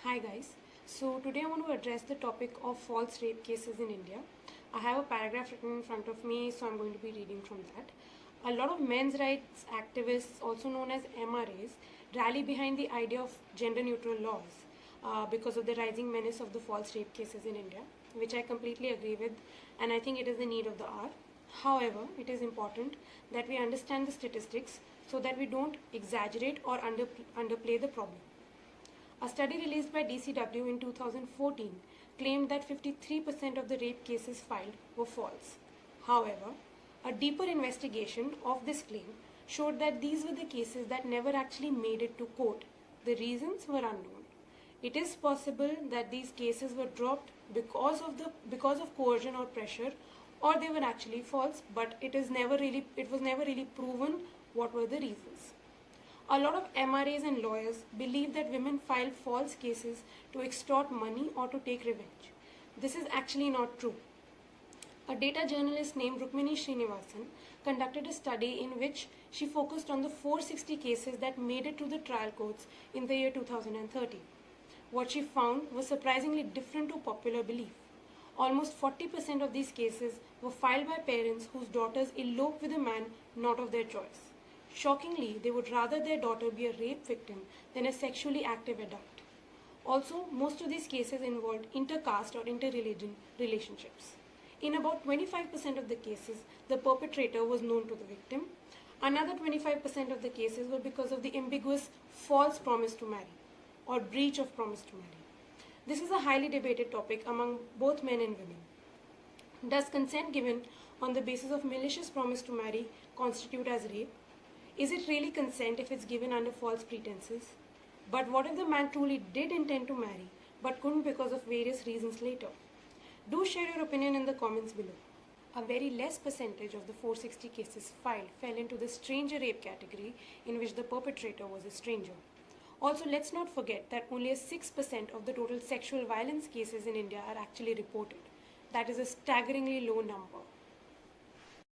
Hi guys. So today I want to address the topic of false rape cases in India. I have a paragraph written in front of me, so I'm going to be reading from that. A lot of men's rights activists, also known as MRAs, rally behind the idea of gender neutral laws because of the rising menace of the false rape cases in India, which I completely agree with, and I think it is the need of the hour. However, it is important that we understand the statistics so that we don't exaggerate or underplay the problem. A study released by DCW in 2014 claimed that 53% of the rape cases filed were false. However, a deeper investigation of this claim showed that these were the cases that never actually made it to court. The reasons were unknown. It is possible that these cases were dropped because of coercion or pressure, or they were actually false, but it was never really proven what were the reasons. A lot of MRAs and lawyers believe that women file false cases to extort money or to take revenge. This is actually not true. A data journalist named Rukmini Srinivasan conducted a study in which she focused on the 460 cases that made it to the trial courts in the year 2013. What she found was surprisingly different to popular belief. Almost 40% of these cases were filed by parents whose daughters eloped with a man not of their choice. Shockingly, they would rather their daughter be a rape victim than a sexually active adult. Also, most of these cases involved intercaste or interreligion relationships. In about 25% of the cases, the perpetrator was known to the victim. Another 25% of the cases were because of the ambiguous false promise to marry or breach of promise to marry. This is a highly debated topic among both men and women. Does consent given on the basis of malicious promise to marry constitute as rape? Is it really consent if it's given under false pretenses? But what if the man truly did intend to marry but couldn't because of various reasons later? Do share your opinion in the comments below. A very less percentage of the 460 cases filed fell into the stranger rape category, in which the perpetrator was a stranger. Also, let's not forget that only 6% of the total sexual violence cases in India are actually reported. That is a staggeringly low number.